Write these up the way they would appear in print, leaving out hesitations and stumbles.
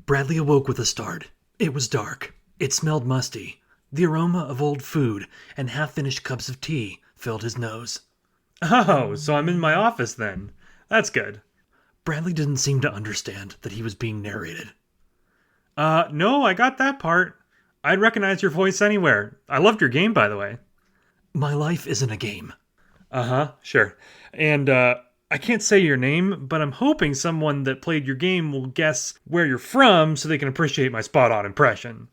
Bradley awoke with a start. It was dark. It smelled musty. The aroma of old food and half-finished cups of tea filled his nose. Oh, so I'm in my office then. That's good. Bradley didn't seem to understand that he was being narrated. No, I got that part. I'd recognize your voice anywhere. I loved your game, by the way. My life isn't a game. Uh-huh, sure. And, I can't say your name, but I'm hoping someone that played your game will guess where you're from so they can appreciate my spot-on impression.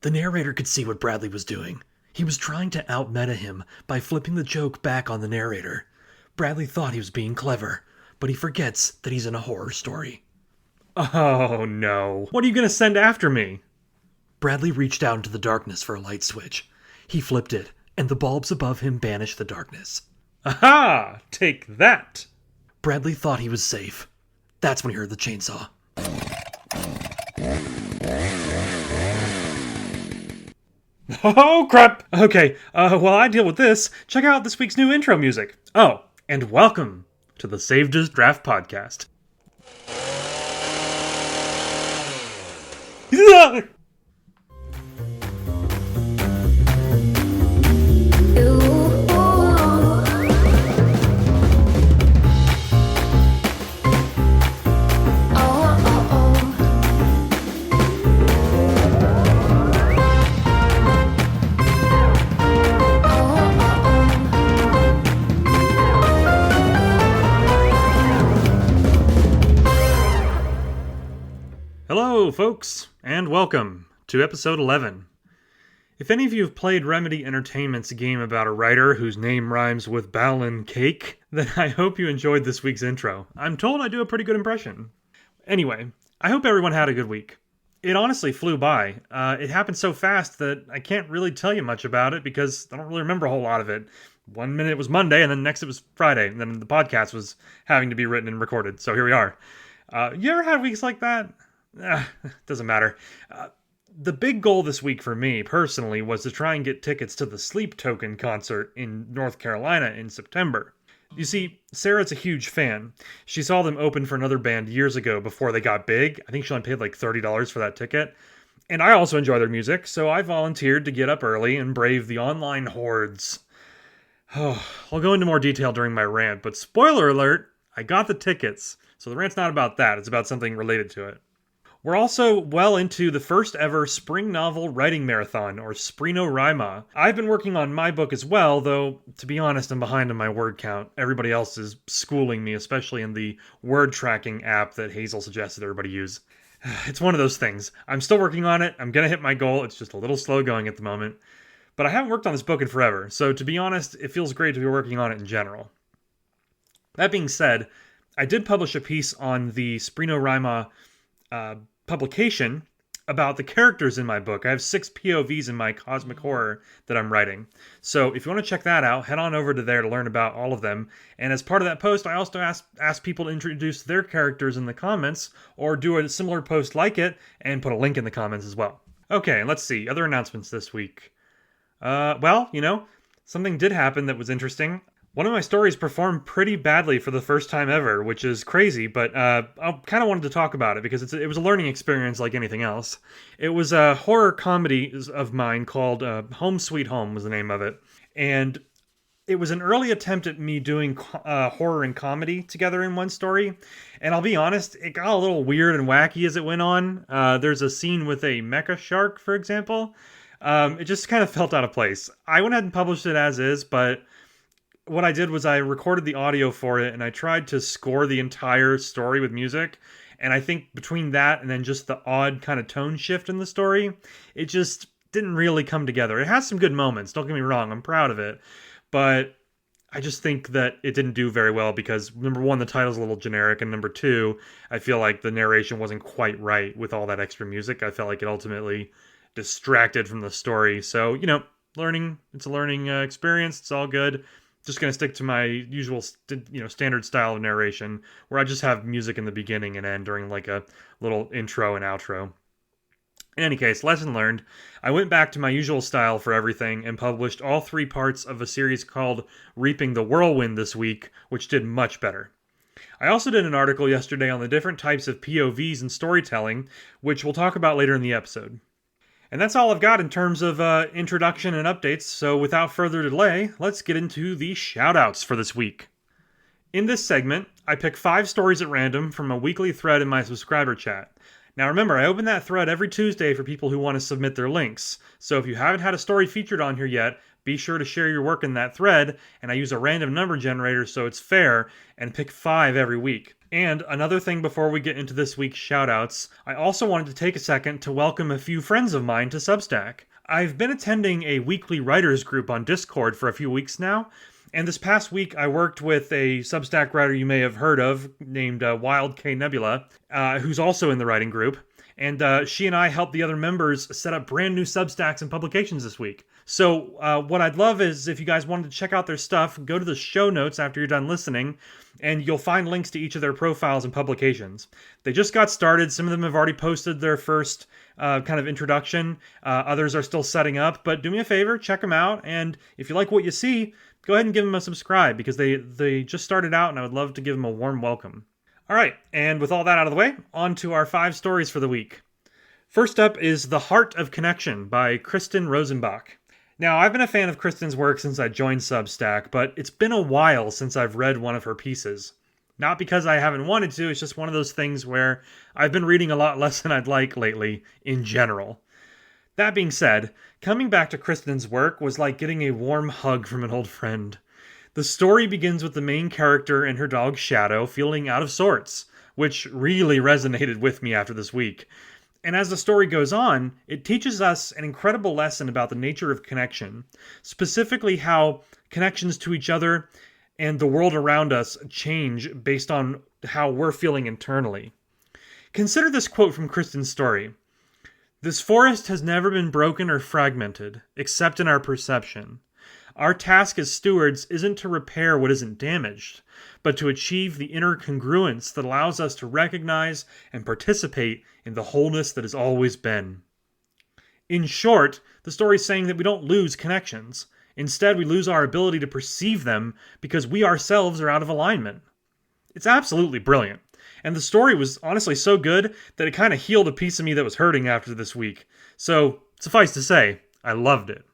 The narrator could see what Bradley was doing. He was trying to out-meta him by flipping the joke back on the narrator. Bradley thought he was being clever, but he forgets that he's in a horror story. Oh, no. What are you going to send after me? Bradley reached out into the darkness for a light switch. He flipped it, and the bulbs above him banished the darkness. Aha! Take that! Bradley thought he was safe. That's when he heard the chainsaw. Oh, crap! Okay, while I deal with this, check out this week's new intro music. Oh, and welcome to the Saved as Draft podcast. Hello, folks, and welcome to episode 11. If any of you have played Remedy Entertainment's game about a writer whose name rhymes with Bowlin' Cake, then I hope you enjoyed this week's intro. I'm told I do a pretty good impression. Anyway, I hope everyone had a good week. It honestly flew by. It happened so fast that I can't really tell you much about it because I don't really remember a whole lot of it. 1 minute it was Monday, and then next it was Friday, and then the podcast was having to be written and recorded, so here we are. You ever had weeks like that? Doesn't matter. The big goal this week for me, personally, was to try and get tickets to the Sleep Token concert in North Carolina in September. You see, Sarah's a huge fan. She saw them open for another band years ago before they got big. I think she only paid like $30 for that ticket. And I also enjoy their music, so I volunteered to get up early and brave the online hordes. Oh, I'll go into more detail during my rant, but spoiler alert, I got the tickets. So the rant's not about that, it's about something related to it. We're also well into the first ever spring novel writing marathon, or Spree-No-Rima. I've been working on my book as well, though, to be honest, I'm behind on my word count. Everybody else is schooling me, especially in the word tracking app that Hazel suggested everybody use. It's one of those things. I'm still working on it. I'm going to hit my goal. It's just a little slow going at the moment. But I haven't worked on this book in forever, so to be honest, it feels great to be working on it in general. That being said, I did publish a piece on the Spree-No-Rima publication about the characters in my book. I have 6 POVs in my cosmic horror that I'm writing. So if you want to check that out, head on over to there to learn about all of them. And as part of that post, I also asked people to introduce their characters in the comments or do a similar post like it and put a link in the comments as well. Okay, let's see. Other announcements this week. Something did happen that was interesting. One of my stories performed pretty badly for the first time ever, which is crazy, but I kind of wanted to talk about it because it was a learning experience like anything else. It was a horror comedy of mine called Home Sweet Home was the name of it. And it was an early attempt at me doing horror and comedy together in one story. And I'll be honest, it got a little weird and wacky as it went on. There's a scene with a mecha shark, for example. It just kind of felt out of place. I went ahead and published it as is, but what I did was I recorded the audio for it and I tried to score the entire story with music. And I think between that and then just the odd kind of tone shift in the story, it just didn't really come together. It has some good moments, don't get me wrong, I'm proud of it. But I just think that it didn't do very well because, number one, the title's a little generic, and number two, I feel like the narration wasn't quite right with all that extra music. I felt like it ultimately distracted from the story. So, it's a learning experience, it's all good. Just going to stick to my usual, standard style of narration where I just have music in the beginning and end during like a little intro and outro. In any case, lesson learned. I went back to my usual style for everything and published all 3 parts of a series called Reaping the Whirlwind this week, which did much better. I also did an article yesterday on the different types of POVs in storytelling, which we'll talk about later in the episode. And that's all I've got in terms of introduction and updates, so without further delay, let's get into the shoutouts for this week. In this segment, I pick 5 stories at random from a weekly thread in my subscriber chat. Now remember, I open that thread every Tuesday for people who want to submit their links, so if you haven't had a story featured on here yet, be sure to share your work in that thread, and I use a random number generator so it's fair, and pick 5 every week. And another thing before we get into this week's shoutouts, I also wanted to take a second to welcome a few friends of mine to Substack. I've been attending a weekly writers group on Discord for a few weeks now, and this past week I worked with a Substack writer you may have heard of named Wild K Nebula, who's also in the writing group. And she and I helped the other members set up brand new Substacks and publications this week. So what I'd love is if you guys wanted to check out their stuff, go to the show notes after you're done listening, and you'll find links to each of their profiles and publications. They just got started. Some of them have already posted their first kind of introduction. Others are still setting up. But do me a favor, check them out. And if you like what you see, go ahead and give them a subscribe because they just started out and I would love to give them a warm welcome. All right, and with all that out of the way, on to our 5 stories for the week. First up is The Heart of Connection by Kristen Rosenbach. Now, I've been a fan of Kristen's work since I joined Substack, but it's been a while since I've read one of her pieces. Not because I haven't wanted to, it's just one of those things where I've been reading a lot less than I'd like lately, in general. That being said, coming back to Kristen's work was like getting a warm hug from an old friend. The story begins with the main character and her dog Shadow feeling out of sorts, which really resonated with me after this week. And as the story goes on, it teaches us an incredible lesson about the nature of connection, specifically how connections to each other and the world around us change based on how we're feeling internally. Consider this quote from Kristen's story. "This forest has never been broken or fragmented, except in our perception. Our task as stewards isn't to repair what isn't damaged, but to achieve the inner congruence that allows us to recognize and participate in the wholeness that has always been." In short, the story is saying that we don't lose connections. Instead, we lose our ability to perceive them because we ourselves are out of alignment. It's absolutely brilliant. And the story was honestly so good that it kind of healed a piece of me that was hurting after this week. So, suffice to say, I loved it.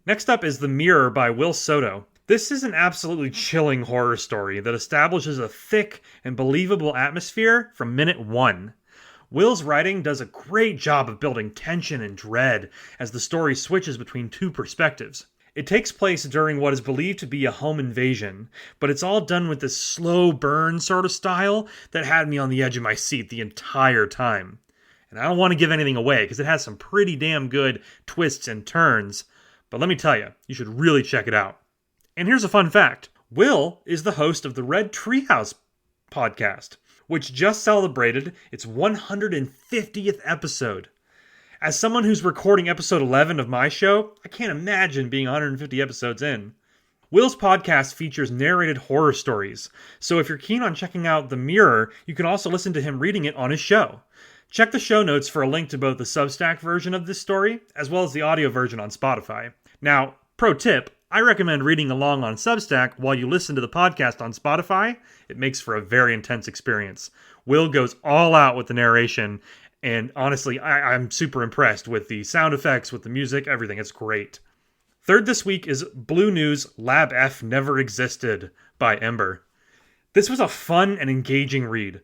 Next up is The Mirror by Will Soto. This is an absolutely chilling horror story that establishes a thick and believable atmosphere from minute 1. Will's writing does a great job of building tension and dread as the story switches between 2 perspectives. It takes place during what is believed to be a home invasion, but it's all done with this slow burn sort of style that had me on the edge of my seat the entire time. And I don't want to give anything away because it has some pretty damn good twists and turns. But let me tell you, you should really check it out. And here's a fun fact. Will is the host of the Red Treehouse podcast, which just celebrated its 150th episode. As someone who's recording episode 11 of my show, I can't imagine being 150 episodes in. Will's podcast features narrated horror stories, so if you're keen on checking out The Mirror, you can also listen to him reading it on his show. Check the show notes for a link to both the Substack version of this story, as well as the audio version on Spotify. Now, pro tip, I recommend reading along on Substack while you listen to the podcast on Spotify. It makes for a very intense experience. Will goes all out with the narration, and honestly, I'm super impressed with the sound effects, with the music, everything. It's great. Third this week is Blue News Lab F Never Existed by Ember. This was a fun and engaging read.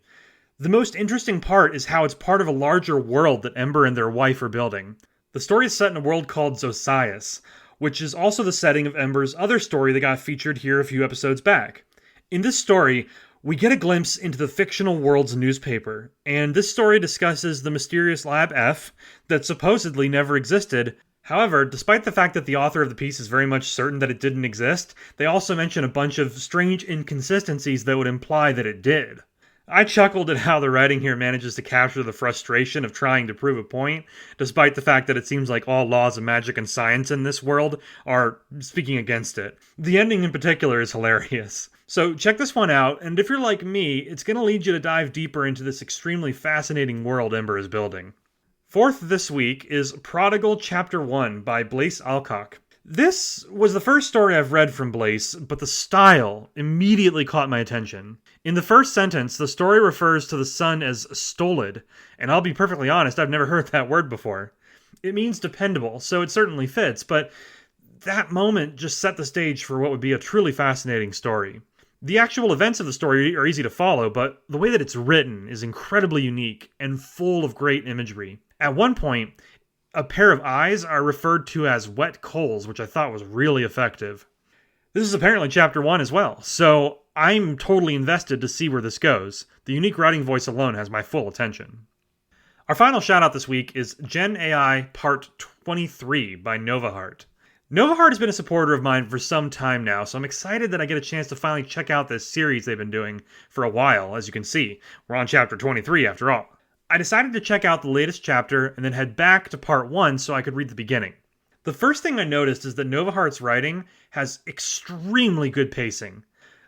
The most interesting part is how it's part of a larger world that Ember and their wife are building. The story is set in a world called Zosias, which is also the setting of Ember's other story that got featured here a few episodes back. In this story, we get a glimpse into the fictional world's newspaper, and this story discusses the mysterious Lab F that supposedly never existed. However, despite the fact that the author of the piece is very much certain that it didn't exist, they also mention a bunch of strange inconsistencies that would imply that it did. I chuckled at how the writing here manages to capture the frustration of trying to prove a point, despite the fact that it seems like all laws of magic and science in this world are speaking against it. The ending in particular is hilarious. So check this one out, and if you're like me, it's going to lead you to dive deeper into this extremely fascinating world Ember is building. Fourth this week is Prodigal Chapter 1 by Blaise Alcock. This was the first story I've read from Blaise, but the style immediately caught my attention. In the first sentence, the story refers to the sun as stolid, and I'll be perfectly honest, I've never heard that word before. It means dependable, so it certainly fits, but that moment just set the stage for what would be a truly fascinating story. The actual events of the story are easy to follow, but the way that it's written is incredibly unique and full of great imagery. At one point, a pair of eyes are referred to as wet coals, which I thought was really effective. This is apparently chapter 1 as well, so I'm totally invested to see where this goes. The unique writing voice alone has my full attention. Our final shout out this week is Gen AI Part 23 by Novaheart. Novaheart has been a supporter of mine for some time now, so I'm excited that I get a chance to finally check out this series they've been doing for a while. As you can see, we're on chapter 23 after all. I decided to check out the latest chapter and then head back to part 1 so I could read the beginning. The first thing I noticed is that Novaheart's writing has extremely good pacing.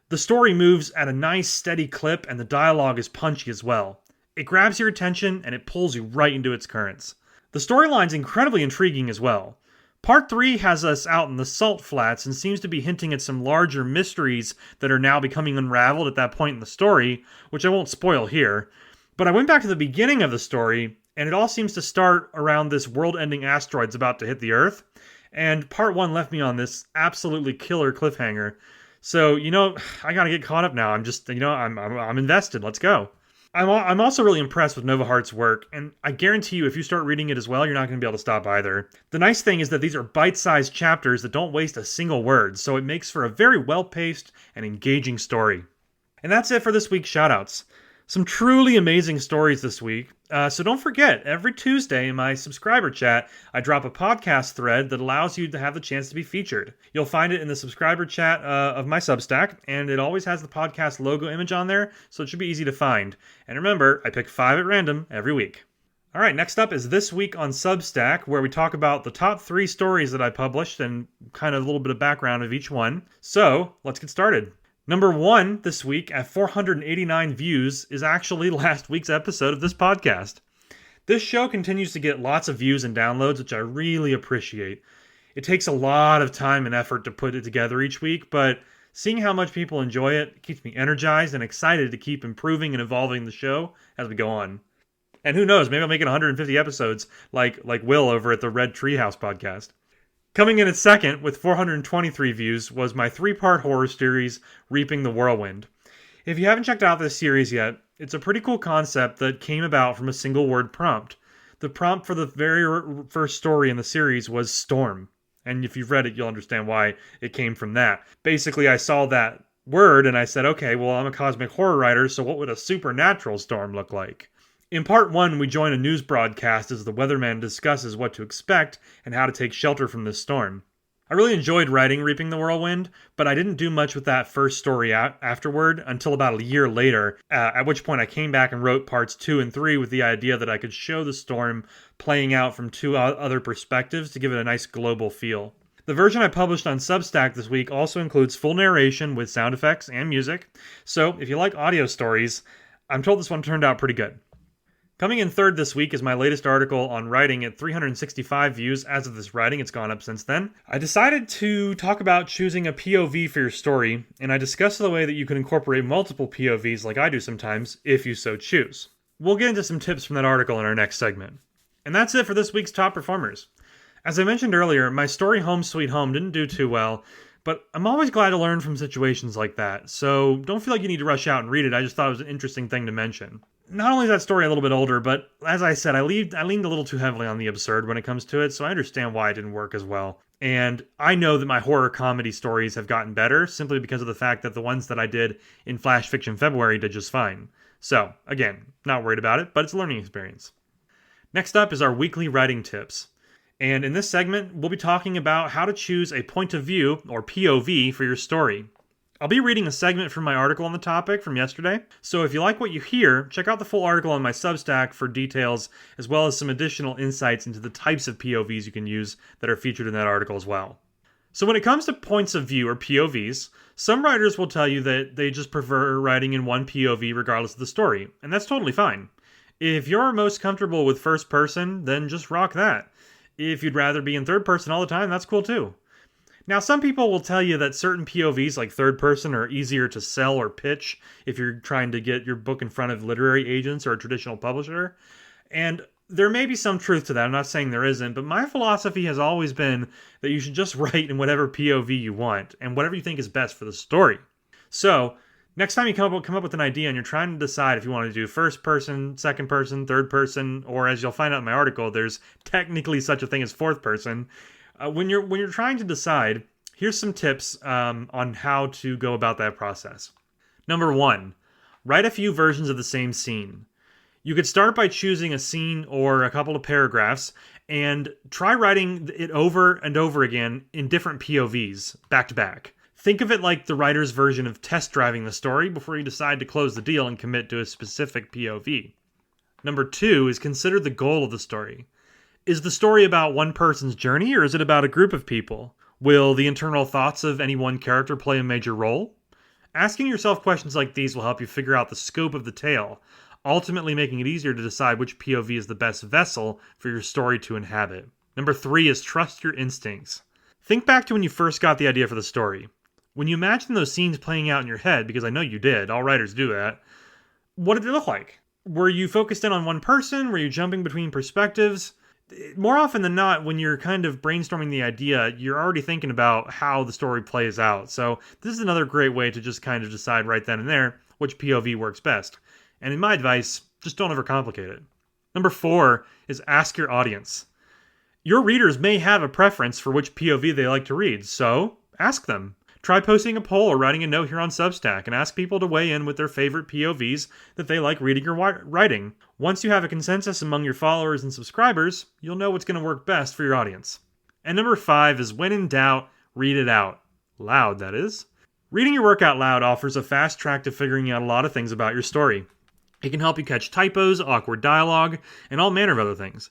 The story moves at a nice steady clip and the dialogue is punchy as well. It grabs your attention and it pulls you right into its currents. The storyline's incredibly intriguing as well. Part 3 has us out in the salt flats and seems to be hinting at some larger mysteries that are now becoming unraveled at that point in the story, which I won't spoil here. But I went back to the beginning of the story, and it all seems to start around this world-ending asteroid's about to hit the Earth, and part 1 left me on this absolutely killer cliffhanger. So, I gotta get caught up now. I'm invested. Let's go. I'm also really impressed with Novaheart's work, and I guarantee you if you start reading it as well, you're not going to be able to stop either. The nice thing is that these are bite-sized chapters that don't waste a single word, so it makes for a very well-paced and engaging story. And that's it for this week's shoutouts. Some truly amazing stories this week. So don't forget, every Tuesday in my subscriber chat, I drop a podcast thread that allows you to have the chance to be featured. You'll find it in the subscriber chat of my Substack, and it always has the podcast logo image on there, so it should be easy to find. And remember, I pick 5 at random every week. All right, next up is This Week on Substack, where we talk about the top 3 stories that I published and kind of a little bit of background of each one. So let's get started. Number 1 this week at 489 views is actually last week's episode of this podcast. This show continues to get lots of views and downloads, which I really appreciate. It takes a lot of time and effort to put it together each week, but seeing how much people enjoy it keeps me energized and excited to keep improving and evolving the show as we go on. And who knows, maybe I'll make it 150 episodes like Will over at the Red Treehouse podcast. Coming in at second with 423 views was my 3-part horror series, Reaping the Whirlwind. If you haven't checked out this series yet, it's a pretty cool concept that came about from a single word prompt. The prompt for the very first story in the series was storm. And if you've read it, you'll understand why it came from that. Basically, I saw that word and I said, okay, well, I'm a cosmic horror writer, so what would a supernatural storm look like? In part 1, we join a news broadcast as the weatherman discusses what to expect and how to take shelter from this storm. I really enjoyed writing Reaping the Whirlwind, but I didn't do much with that first story afterward until about a year later, at which point I came back and wrote parts 2 and 3 with the idea that I could show the storm playing out from 2 other perspectives to give it a nice global feel. The version I published on Substack this week also includes full narration with sound effects and music, so if you like audio stories, I'm told this one turned out pretty good. Coming in third this week is my latest article on writing at 365 views. As of this writing, it's gone up since then. I decided to talk about choosing a POV for your story, and I discussed the way that you can incorporate multiple POVs like I do sometimes, if you so choose. We'll get into some tips from that article in our next segment. And that's it for this week's top performers. As I mentioned earlier, my story Home Sweet Home didn't do too well, but I'm always glad to learn from situations like that, so don't feel like you need to rush out and read it. I just thought it was an interesting thing to mention. Not only is that story a little bit older, but as I said, I leaned a little too heavily on the absurd when it comes to it, so I understand why it didn't work as well. And I know that my horror comedy stories have gotten better simply because of the fact that the ones that I did in Flash Fiction February did just fine. So, again, not worried about it, but it's a learning experience. Next up is our weekly writing tips. And in this segment, we'll be talking about how to choose a point of view, or POV, for your story. I'll be reading a segment from my article on the topic from yesterday, so if you like what you hear, check out the full article on my Substack for details, as well as some additional insights into the types of POVs you can use that are featured in that article as well. So when it comes to points of view, or POVs, some writers will tell you that they just prefer writing in one POV regardless of the story, and that's totally fine. If you're most comfortable with first person, then just rock that. If you'd rather be in third person all the time, that's cool too. Now, some people will tell you that certain POVs, like third person, are easier to sell or pitch if you're trying to get your book in front of literary agents or a traditional publisher. And there may be some truth to that. I'm not saying there isn't, but my philosophy has always been that you should just write in whatever POV you want and whatever you think is best for the story. So, next time you come up with an idea and you're trying to decide if you want to do first person, second person, third person, or as you'll find out in my article, there's technically such a thing as fourth person. When you're trying to decide, here's some tips on how to go about that process. Number 1, write a few versions of the same scene. You could start by choosing a scene or a couple of paragraphs and try writing it over and over again in different POVs, back to back. Think of it like the writer's version of test driving the story before you decide to close the deal and commit to a specific POV. Number 2 is consider the goal of the story. Is the story about one person's journey, or is it about a group of people? Will the internal thoughts of any one character play a major role? Asking yourself questions like these will help you figure out the scope of the tale, ultimately making it easier to decide which POV is the best vessel for your story to inhabit. Number 3 is trust your instincts. Think back to when you first got the idea for the story. When you imagine those scenes playing out in your head, because I know you did, all writers do that, what did they look like? Were you focused in on one person? Were you jumping between perspectives? More often than not, when you're kind of brainstorming the idea, you're already thinking about how the story plays out. So this is another great way to just kind of decide right then and there which POV works best. And in my advice, just don't overcomplicate it. Number 4 is ask your audience. Your readers may have a preference for which POV they like to read, so ask them. Try posting a poll or writing a note here on Substack and ask people to weigh in with their favorite POVs that they like reading or writing. Once you have a consensus among your followers and subscribers, you'll know what's going to work best for your audience. And number 5 is when in doubt, read it out. Loud, that is. Reading your work out loud offers a fast track to figuring out a lot of things about your story. It can help you catch typos, awkward dialogue, and all manner of other things.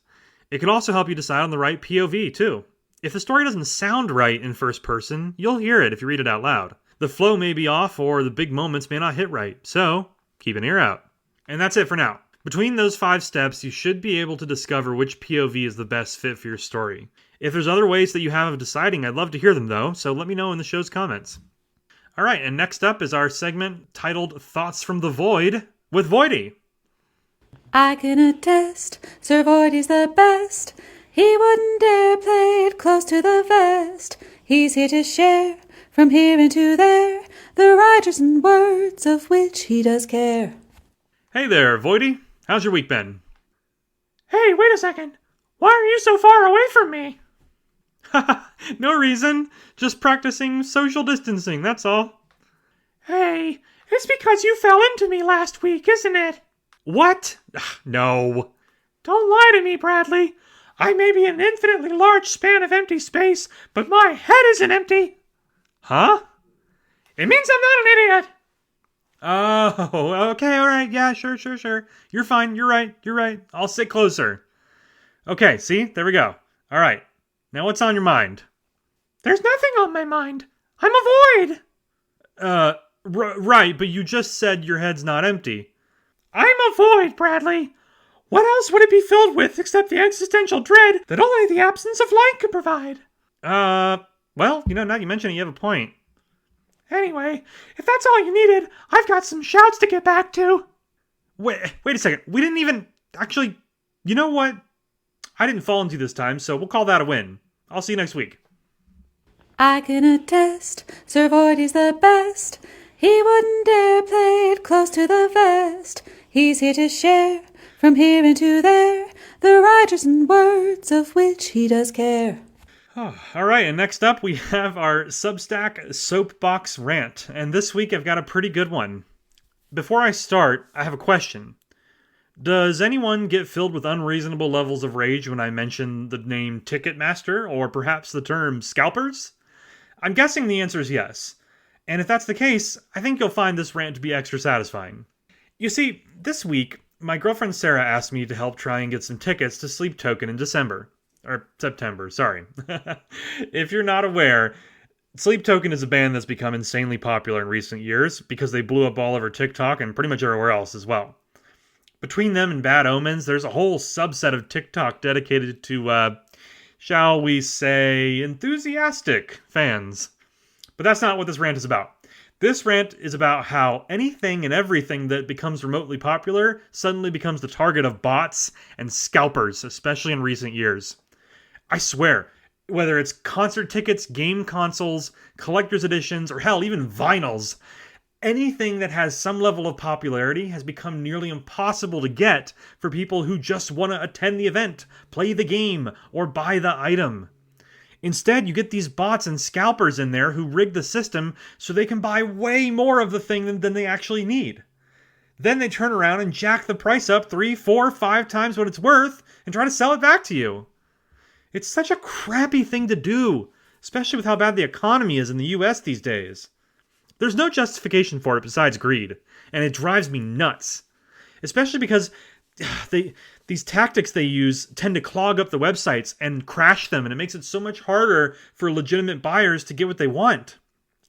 It can also help you decide on the right POV, too. If the story doesn't sound right in first person, you'll hear it if you read it out loud. The flow may be off or the big moments may not hit right, so keep an ear out. And that's it for now. Between those 5 steps, you should be able to discover which POV is the best fit for your story. If there's other ways that you have of deciding, I'd love to hear them though, so let me know in the show's comments. Alright, and next up is our segment titled Thoughts from the Void with Voidy. I can attest, Sir Voidy's the best. He wouldn't dare play it close to the vest. He's here to share, from here into there, the writers and words of which he does care. Hey there, Voidy. How's your week been? Hey, wait a second. Why are you so far away from me? No reason. Just practicing social distancing, that's all. Hey, it's because you fell into me last week, isn't it? What? No. Don't lie to me, Bradley. I may be an infinitely large span of empty space, but my head isn't empty. Huh? It means I'm not an idiot. Oh, okay, alright, yeah, sure. You're fine, you're right. I'll sit closer. Okay, see? There we go. Alright, now what's on your mind? There's nothing on my mind. I'm a void. Right, but you just said your head's not empty. I'm a void, Bradley. What else would it be filled with except the existential dread that only the absence of light could provide? Well, now you mention it, you have a point. Anyway, if that's all you needed, I've got some shouts to get back to. Wait a second. We didn't even... Actually, you know what? I didn't fall into this time, so we'll call that a win. I'll see you next week. I can attest, Sir Voidy's the best. He wouldn't dare play it close to the vest. He's here to share, from here into there, the writers and words of which he does care. Alright, and next up we have our Substack Soapbox Rant, and this week I've got a pretty good one. Before I start, I have a question. Does anyone get filled with unreasonable levels of rage when I mention the name Ticketmaster, or perhaps the term scalpers? I'm guessing the answer is yes. And if that's the case, I think you'll find this rant to be extra satisfying. You see, this week, my girlfriend Sarah asked me to help try and get some tickets to Sleep Token in December. Or September, sorry. If you're not aware, Sleep Token is a band that's become insanely popular in recent years because they blew up all over TikTok and pretty much everywhere else as well. Between them and Bad Omens, there's a whole subset of TikTok dedicated to shall we say, enthusiastic fans. But that's not what this rant is about. This rant is about how anything and everything that becomes remotely popular suddenly becomes the target of bots and scalpers, especially in recent years. I swear, whether it's concert tickets, game consoles, collector's editions, or hell, even vinyls, anything that has some level of popularity has become nearly impossible to get for people who just want to attend the event, play the game, or buy the item. Instead, you get these bots and scalpers in there who rig the system so they can buy way more of the thing than they actually need. Then they turn around and jack the price up 3, 4, 5 times what it's worth and try to sell it back to you. It's such a crappy thing to do, especially with how bad the economy is in the US these days. There's no justification for it besides greed, and it drives me nuts. Especially because these tactics they use tend to clog up the websites and crash them, and it makes it so much harder for legitimate buyers to get what they want.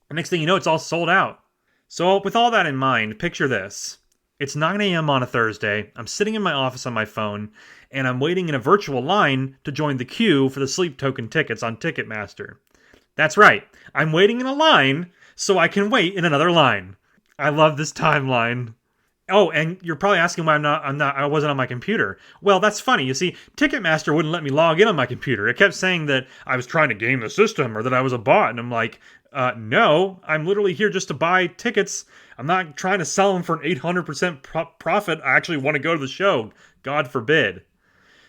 The next thing you know, it's all sold out. So with all that in mind, picture this. It's 9 a.m. on a Thursday, I'm sitting in my office on my phone, and I'm waiting in a virtual line to join the queue for the sleep token tickets on Ticketmaster. That's right, I'm waiting in a line so I can wait in another line. I love this timeline. Oh, and you're probably asking why I wasn't on my computer. Well, that's funny. You see, Ticketmaster wouldn't let me log in on my computer. It kept saying that I was trying to game the system or that I was a bot. And I'm like, no, I'm literally here just to buy tickets. I'm not trying to sell them for an 800% profit. I actually want to go to the show. God forbid.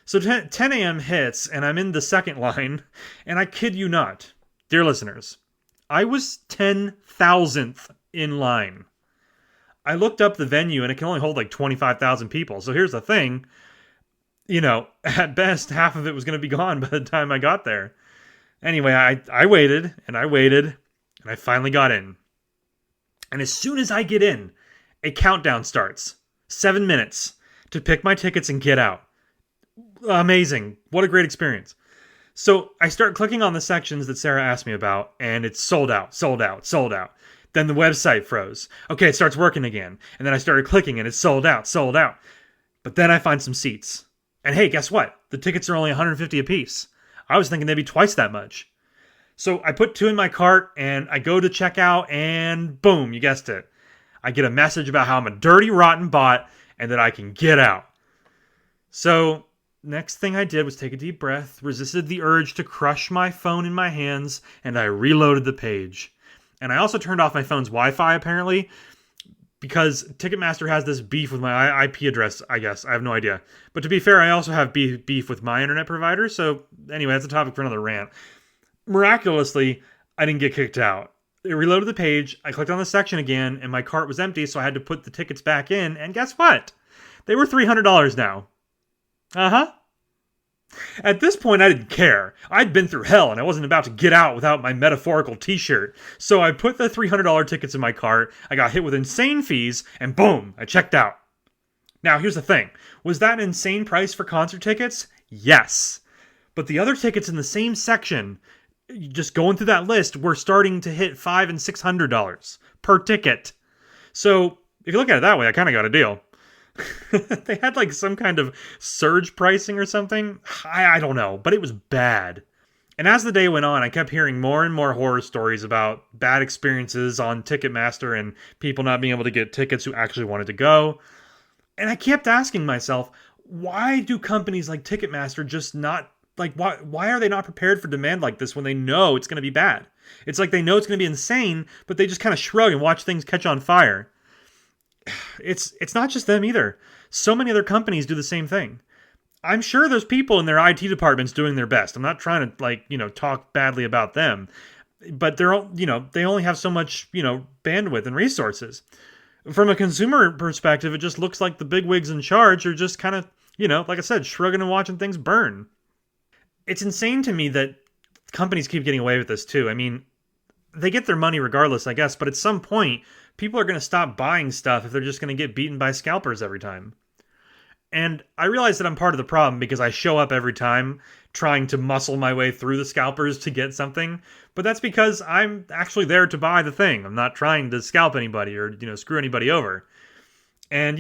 So 10 a.m. hits and I'm in the second line. And I kid you not, dear listeners, I was 10,000th in line. I looked up the venue and it can only hold like 25,000 people. So here's the thing. At best, half of it was going to be gone by the time I got there. Anyway, I waited and I waited and I finally got in. And as soon as I get in, a countdown starts. 7 minutes to pick my tickets and get out. Amazing. What a great experience. So I start clicking on the sections that Sarah asked me about and it's sold out, sold out, sold out. Then the website froze. Okay, it starts working again. And then I started clicking and it's sold out, sold out. But then I find some seats. And hey, guess what? The tickets are only $150 a piece. I was thinking they'd be twice that much. So I put 2 in my cart and I go to checkout and boom, you guessed it. I get a message about how I'm a dirty, rotten bot and that I can get out. So next thing I did was take a deep breath, resisted the urge to crush my phone in my hands, and I reloaded the page. And I also turned off my phone's Wi-Fi, apparently, because Ticketmaster has this beef with my IP address, I guess. I have no idea. But to be fair, I also have beef with my internet provider. So anyway, that's a topic for another rant. Miraculously, I didn't get kicked out. It reloaded the page, I clicked on the section again, and my cart was empty, so I had to put the tickets back in. And guess what? They were $300 now. Uh-huh. At this point, I didn't care. I'd been through hell, and I wasn't about to get out without my metaphorical t-shirt. So I put the $300 tickets in my cart, I got hit with insane fees, and boom, I checked out. Now, here's the thing. Was that an insane price for concert tickets? Yes. But the other tickets in the same section, just going through that list, were starting to hit $500 and $600 per ticket. So, if you look at it that way, I kind of got a deal. They had like some kind of surge pricing or something. I don't know, but it was bad. And as the day went on, I kept hearing more and more horror stories about bad experiences on Ticketmaster and people not being able to get tickets who actually wanted to go. And I kept asking myself, why do companies like Ticketmaster just not, like, why are they not prepared for demand like this when they know it's going to be bad? It's like they know it's going to be insane, but they just kind of shrug and watch things catch on fire. It's not just them either. So many other companies do the same thing. I'm sure there's people in their IT departments doing their best. I'm not trying to talk badly about them, but they only have so much, bandwidth and resources. From a consumer perspective, it just looks like the bigwigs in charge are just kind of, like I said, shrugging and watching things burn. It's insane to me that companies keep getting away with this too. I mean, they get their money regardless, I guess, but at some point, people are going to stop buying stuff if they're just going to get beaten by scalpers every time. And I realize that I'm part of the problem because I show up every time trying to muscle my way through the scalpers to get something. But that's because I'm actually there to buy the thing. I'm not trying to scalp anybody or, screw anybody over. And,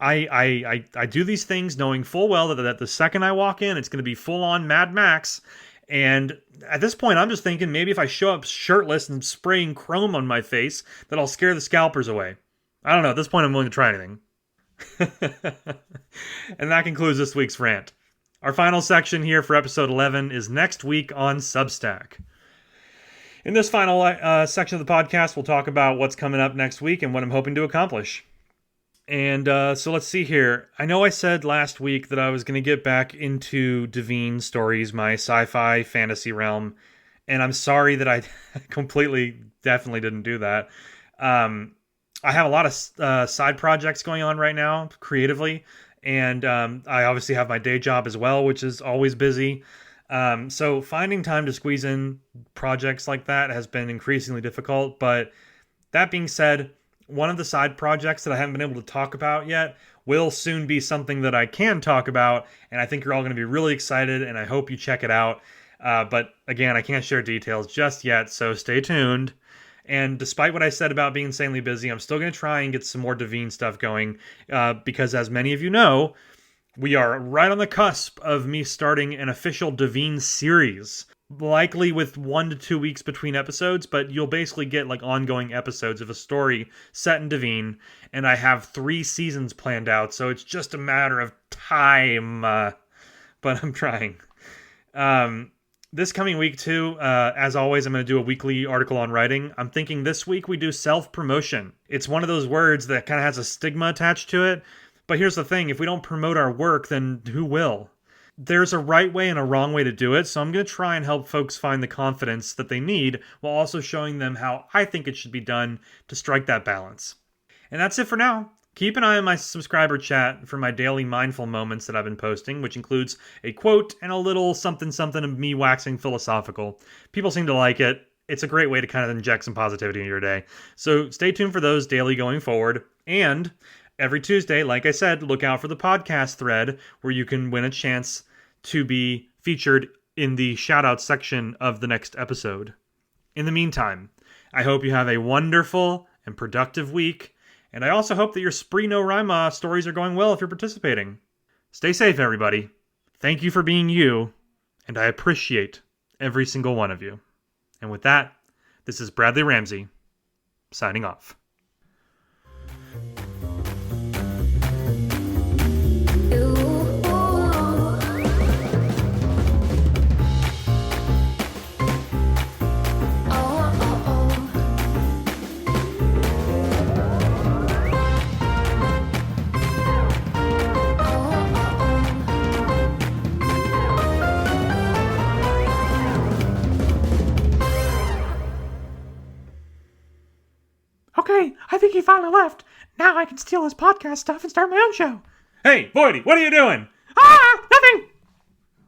I do these things knowing full well that the second I walk in, it's going to be full on Mad Max. And at this point, I'm just thinking maybe if I show up shirtless and spraying chrome on my face, that I'll scare the scalpers away. I don't know. At this point, I'm willing to try anything. And that concludes this week's rant. Our final section here for episode 11 is next week on Substack. In this final section of the podcast, we'll talk about what's coming up next week and what I'm hoping to accomplish. And so let's see here. I know I said last week that I was going to get back into Devine stories, my sci-fi fantasy realm. And I'm sorry that I definitely didn't do that. I have a lot of side projects going on right now, creatively. And I obviously have my day job as well, which is always busy. So finding time to squeeze in projects like that has been increasingly difficult. But that being said, one of the side projects that I haven't been able to talk about yet will soon be something that I can talk about, and I think you're all going to be really excited, and I hope you check it out. But again, I can't share details just yet, so stay tuned. And despite what I said about being insanely busy, I'm still going to try and get some more Devine stuff going, because as many of you know, we are right on the cusp of me starting an official Devine series. Likely with 1 to 2 weeks between episodes, but you'll basically get like ongoing episodes of a story set in Devine, and I have 3 seasons planned out, so it's just a matter of time, but I'm trying. This coming week too, as always, I'm going to do a weekly article on writing. I'm thinking this week we do self-promotion. It's one of those words that kind of has a stigma attached to it, but here's the thing, if we don't promote our work, then who will? There's a right way and a wrong way to do it, so I'm going to try and help folks find the confidence that they need while also showing them how I think it should be done to strike that balance. And that's it for now. Keep an eye on my subscriber chat for my daily mindful moments that I've been posting, which includes a quote and a little something of me waxing philosophical. People seem to like it. It's a great way to kind of inject some positivity into your day. So stay tuned for those daily going forward. And every Tuesday, like I said, look out for the podcast thread where you can win a chance to be featured in the shout-out section of the next episode. In the meantime, I hope you have a wonderful and productive week, and I also hope that your Spree No Rhyme stories are going well if you're participating. Stay safe, everybody. Thank you for being you, and I appreciate every single one of you. And with that, this is Bradley Ramsey, signing off. Okay, I think he finally left. Now I can steal his podcast stuff and start my own show. Hey, Voidy, what are you doing? Ah!